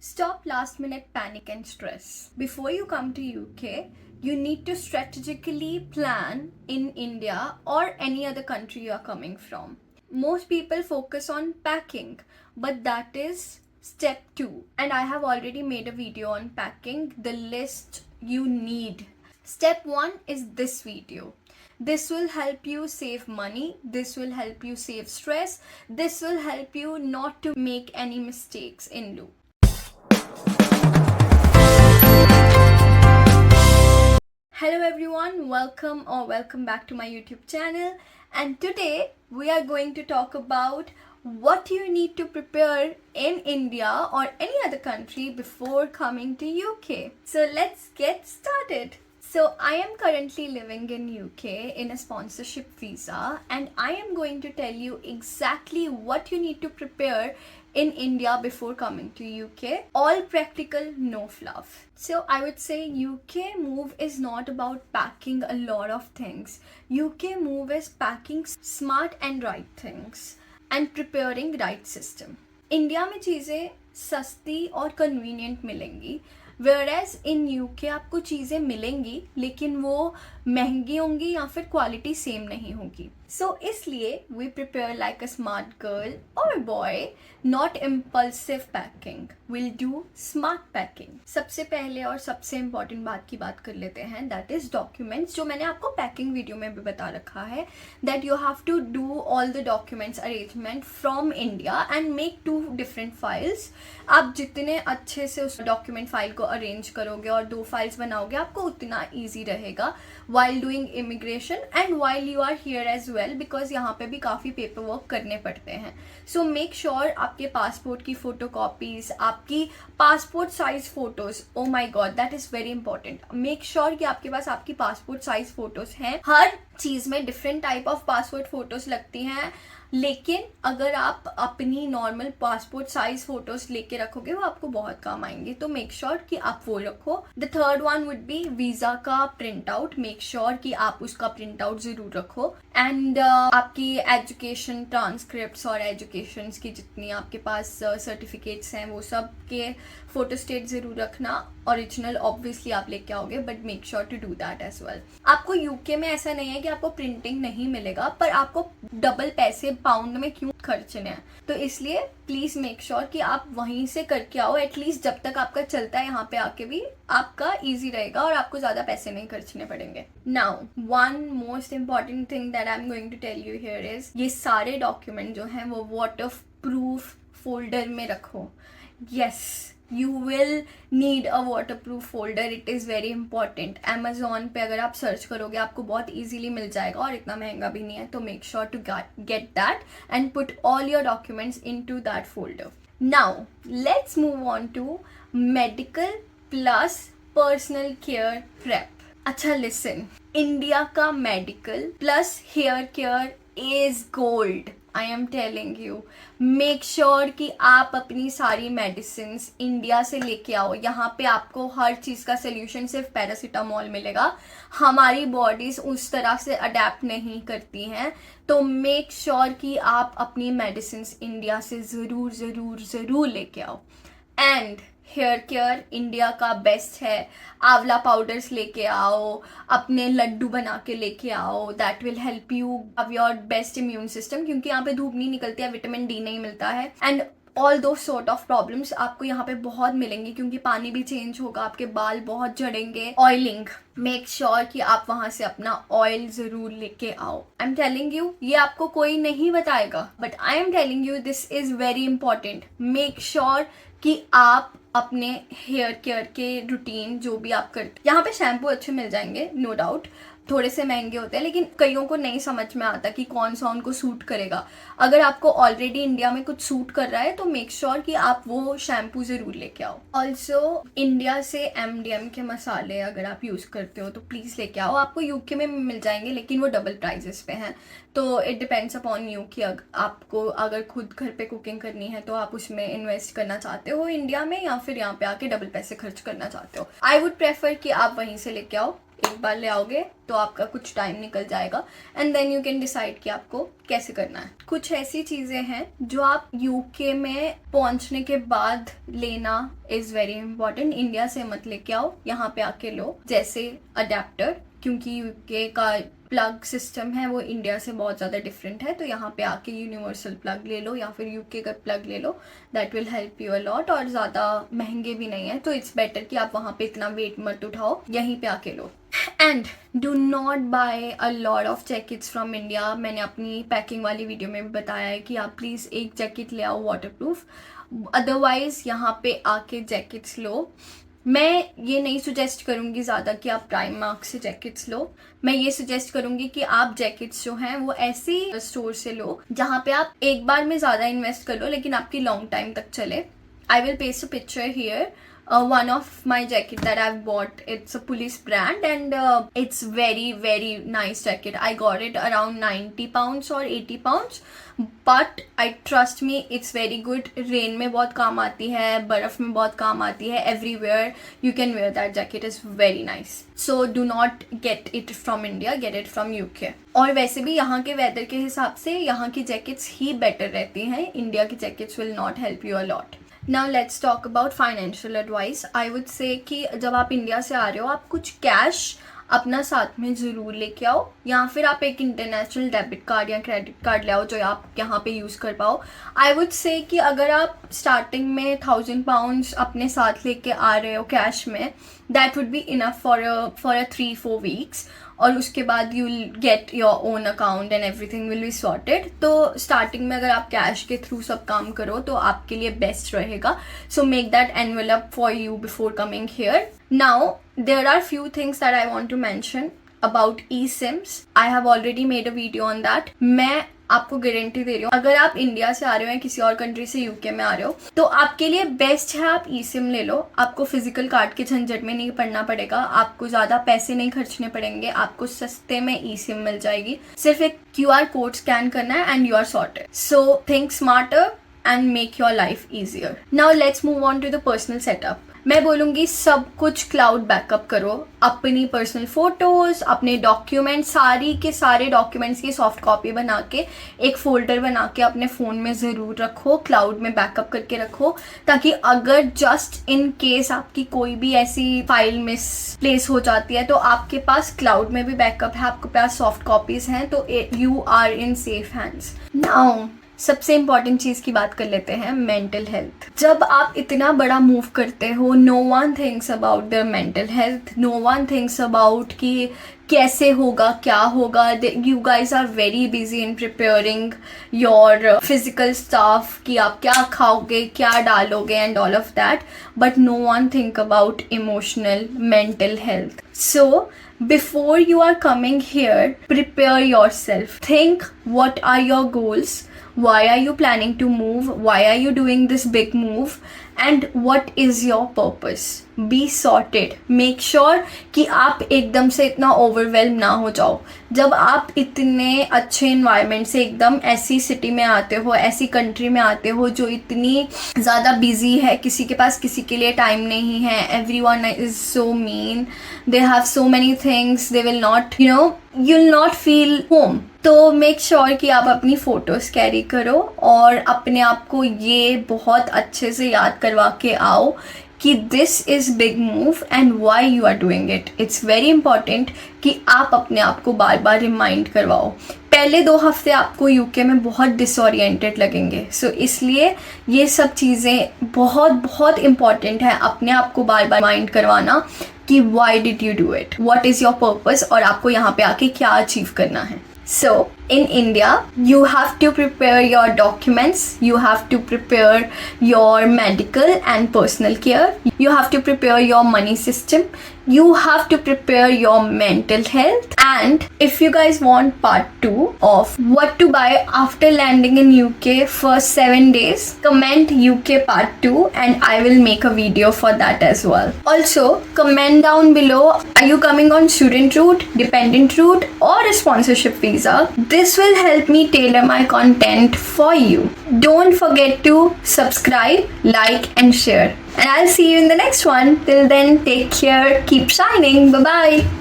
Stop last minute panic and stress. Before you come to UK, you need to strategically plan in India or any other country you are coming from. Most people focus on packing, but that is step 2. And I have already made a video on packing, the list you need. Step 1 is this video. This will help you save money. This will help you save stress. This will help you not to make any mistakes in loop. Hello everyone, welcome back to my YouTube channel, and today we are going to talk about what you need to prepare in India or any other country before coming to UK. So let's get started. So I am currently living in UK in a sponsorship visa, and I am going to tell you exactly what you need to prepare in India before coming to UK. All practical, no fluff. So I would say UK move is not about packing a lot of things. UK move is packing smart and right things and preparing right system. India में चीज़ें सस्ती और convenient मिलेंगी, whereas in UK आपको चीज़ें मिलेंगी लेकिन वो महंगी होंगी या फिर क्वालिटी सेम नहीं होगी. सो इसलिए we prepare like a smart girl और boy, not impulsive packing. Will do smart packing. सबसे पहले और सबसे इम्पॉर्टेंट बात की बात कर लेते हैं, दैट इज डॉक्यूमेंट्स, जो मैंने आपको पैकिंग वीडियो में भी बता रखा है, that you have to do all the documents arrangement from India and make 2 different files. आप जितने अच्छे से उस डॉक्यूमेंट फाइल को अरेंज करोगे और 2 फाइल्स बनाओगे, आपको उतना ईजी रहेगा while doing immigration and while you are here as well, because यहाँ पे भी काफ़ी पेपर वर्क करने पड़ते हैं. सो मेक श्योर आपके पासपोर्ट की फ़ोटो कॉपीज़, आपकी passport size photos, oh my god that is very important. Make sure कि आपके पास आपकी पासपोर्ट साइज़ फ़ोटोज़ हैं. हर चीज़ में different type of passport photos लगती हैं, लेकिन अगर आप अपनी नॉर्मल पासपोर्ट साइज फोटोज लेके रखोगे वो आपको बहुत काम आएंगे. तो मेक श्योर कि आप वो रखो. The third one would be visa का प्रिंट आउट. मेक श्योर कि आप उसका प्रिंट आउट जरूर रखो. एंड आपकी एजुकेशन ट्रांसक्रिप्ट्स और एजुकेशन की जितनी आपके पास सर्टिफिकेट्स हैं वो सब के फोटो स्टेट जरूर रखना. ओरिजिनल ऑब्वियसली आप लेके आओगे, but make sure to do that as well. आपको यूके में ऐसा नहीं है कि आपको प्रिंटिंग नहीं मिलेगा, पर आपको डबल पैसे पाउंड में क्यों खर्चने हैं, तो इसलिए प्लीज मेक श्योर कि आप वहीं से करके आओ. एटलीस्ट जब तक आपका चलता है यहाँ पे आके भी आपका इजी रहेगा और आपको ज्यादा पैसे नहीं खर्चने पड़ेंगे. Now one most important thing that I am going to tell you here is, ये सारे डॉक्यूमेंट जो हैं वो वाटर प्रूफ फोल्डर में रखो. Yes, you will need a waterproof folder. it is very important. Amazon पे अगर आप सर्च करोगे आपको बहुत easily मिल जाएगा और इतना महंगा भी नहीं है. तो make sure to get that and put all your documents into that folder. Now let's move on to medical plus personal care prep. अच्छा listen, इंडिया का medical plus hair care is gold. I am telling you, make sure कि आप अपनी सारी medicine India से लेके आओ. यहाँ पे आपको हर चीज़ का सोल्यूशन सिर्फ पैरासीटामोल मिलेगा. हमारी बॉडीज उस तरह से अडेप्ट नहीं करती हैं, तो मेक श्योर कि आप अपनी मेडिसिन इंडिया से ज़रूर ज़रूर ज़रूर लेके आओ. एंड हेयर केयर इंडिया का बेस्ट है. आंवला पाउडर्स लेके आओ, अपने लड्डू बना के लेके आओ. That will help you have your best immune system, क्योंकि यहाँ पे धूप नहीं निकलती है, विटामिन डी नहीं मिलता है. एंड ऑल दो सॉर्ट ऑफ प्रॉब्लम्स आपको यहाँ पे बहुत मिलेंगी, क्योंकि पानी भी चेंज होगा, आपके बाल बहुत झड़ेंगे. ऑयलिंग, मेक श्योर कि आप वहां से अपना ऑयल जरूर लेके आओ. आई एम टेलिंग यू, ये आपको कोई नहीं बताएगा, but I am telling you this is very important. Make sure कि आप अपने हेयर केयर के रूटीन जो भी आप करते, यहाँ पे शैम्पू अच्छे मिल जाएंगे, नो डाउट, थोड़े से महंगे होते हैं, लेकिन कईयों को नहीं समझ में आता कि कौन सा उनको सूट करेगा. अगर आपको ऑलरेडी इंडिया में कुछ सूट कर रहा है तो मेक श्योर कि आप वो शैम्पू जरूर लेके आओ. ऑल्सो इंडिया से MDM के मसाले अगर आप यूज करते हो तो प्लीज लेके आओ. आपको यूके में मिल जाएंगे लेकिन वो डबल प्राइजेस पे हैं. तो इट डिपेंड्स अपॉन यू कि आपको अगर खुद घर पे कुकिंग करनी है तो आप उसमें इन्वेस्ट करना चाहते हो इंडिया में, या फिर यहाँ पे आके डबल पैसे खर्च करना चाहते हो. आई वुड प्रेफर कि आप वहीं से लेके आओ एक बार ले आओगे तो आपका कुछ टाइम निकल जाएगा and then you can decide कि आपको कैसे करना है। कुछ ऐसी चीज़ें हैं जो आप यूके में पहुंचने के बाद लेना इज़ वेरी इंपॉर्टेंट। इंडिया से मत लेके आओ, यहाँ पे आके लो। जैसे अडेप्टर, क्योंकि यूके का प्लग सिस्टम है वो इंडिया से बहुत ज़्यादा डिफरेंट है, तो यहाँ पे आके यूनिवर्सल प्लग ले लो या फिर यूके का प्लग ले लो। That will help you a lot, और ज़्यादा महंगे भी नहीं है, तो इट्स बेटर कि आप वहाँ पे इतना वेट मत उठाओ, यहीं पे आके लो। And do not buy a lot of jackets from India. मैंने अपनी पैकिंग वाली वीडियो में भी बताया है कि आप प्लीज़ एक जैकेट ले आओ वाटरप्रूफ, अदरवाइज यहाँ पे आके जैकेट्स लो। मैं ये नहीं सुजेस्ट करूँगी ज़्यादा कि आप प्राइमार्क से जैकेट्स लो। मैं ये सुजेस्ट करूँगी कि आप जैकेट्स जो हैं वो ऐसी स्टोर से लो जहाँ पे आप एक बार में ज़्यादा इन्वेस्ट कर लो लेकिन आपकी लॉन्ग टाइम तक चले। I will paste a picture here. One of my jacket that I've bought, it's a police brand and it's very nice jacket. I got it around 90 pounds or 80 pounds, but I trust me, it's very good. Rain में बहुत काम आती है, बर्फ में बहुत काम आती है, everywhere you can wear that jacket. Is very nice. So do not get it from India, get it from UK. और वैसे भी यहाँ के वेदर के हिसाब से यहाँ की जैकेट्स ही बेटर रहती हैं. इंडिया की jackets will not help you a lot. Now let's talk about financial advice. I would say कि जब आप इंडिया से आ रहे हो आप कुछ कैश अपना साथ में ज़रूर लेके आओ, या फिर आप एक इंटरनेशनल डेबिट कार्ड या क्रेडिट कार्ड ले आओ जो आप यहाँ पे यूज़ कर पाओ। आई वुड से कि अगर आप स्टार्टिंग में 1000 pounds अपने साथ लेके आ रहे हो कैश में, that would be enough for a 3-4 weeks, और उसके बाद you will get your own account and everything will be sorted. तो स्टार्टिंग में अगर आप कैश के थ्रू सब काम करो तो आपके लिए बेस्ट रहेगा। So make that envelope for you before coming here. Now there are few things that I want to mention about eSIMs. I have already made a video on that. मैं आपको guarantee दे रही हूँ, अगर आप India से आ रहे हो या किसी और कंट्री से यूके में आ रहे हो तो आपके लिए बेस्ट है आप eSIM ले लो। आपको फिजिकल कार्ड के झंझट में नहीं पड़ना पड़ेगा, आपको ज़्यादा पैसे नहीं खर्चने पड़ेंगे, आपको सस्ते में eSIM मिल जाएगी। सिर्फ एक QR कोड स्कैन करना है and you are sorted. So think smarter and make your life easier. Now let's move on to the personal setup. मैं बोलूँगी सब कुछ क्लाउड बैकअप करो, अपनी पर्सनल फोटोज़, अपने डॉक्यूमेंट, सारी के सारे डॉक्यूमेंट्स की सॉफ्ट कॉपी बना के एक फोल्डर बना के अपने फ़ोन में ज़रूर रखो, क्लाउड में बैकअप करके रखो, ताकि अगर जस्ट इन केस आपकी कोई भी ऐसी फाइल मिस प्लेस हो जाती है तो आपके पास क्लाउड में भी बैकअप है, आपके पास सॉफ्ट कॉपीज़ हैं, तो you are in safe hands. Now सबसे इम्पॉर्टेंट चीज़ की बात कर लेते हैं, मेंटल हेल्थ। जब आप इतना बड़ा मूव करते हो, no one thinks about the mental health, no one thinks about कि कैसे होगा, क्या होगा। You guys are very busy in preparing your physical stuff कि आप क्या खाओगे, क्या डालोगे and all of that, but no one think about emotional mental health. So before you are coming here, prepare yourself. Think what are your goals, why are you planning to move, why are you doing this big move, and what is your purpose. Be sorted. Make sure कि आप एकदम से इतना overwhelm ना हो जाओ। जब आप इतने अच्छे इन्वायरमेंट से एकदम ऐसी सिटी में आते हो, ऐसी कंट्री में आते हो जो इतनी ज़्यादा बिजी है, किसी के पास किसी के लिए टाइम नहीं है, everyone is so mean, they have so many things, they will not, you'll not feel home. तो मेक श्योर कि आप अपनी फ़ोटोज़ कैरी करो और अपने आप को ये बहुत अच्छे से याद करवा के आओ कि this is big move and why you are doing it. It's very important कि आप अपने आप को बार बार रिमाइंड करवाओ। पहले 2 हफ्ते आपको यूके में बहुत डिसओरिएंटेड लगेंगे, सो इसलिए ये सब चीज़ें बहुत बहुत इम्पॉर्टेंट है अपने आप को बार बार रिमाइंड करवाना कि why did you do it, what is your purpose, और आपको यहाँ पे आके क्या अचीव करना है। So in India, you have to prepare your documents, you have to prepare your medical and personal care, you have to prepare your money system, you have to prepare your mental health, and if you guys want part 2 of what to buy after landing in UK for 7 days, comment UK part 2 and I will make a video for that as well. Also, comment down below, are you coming on student route, dependent route or a sponsorship visa? This will help me tailor my content for you. Don't forget to subscribe, like and share. And I'll see you in the next one. Till then, take care, keep shining. Bye bye.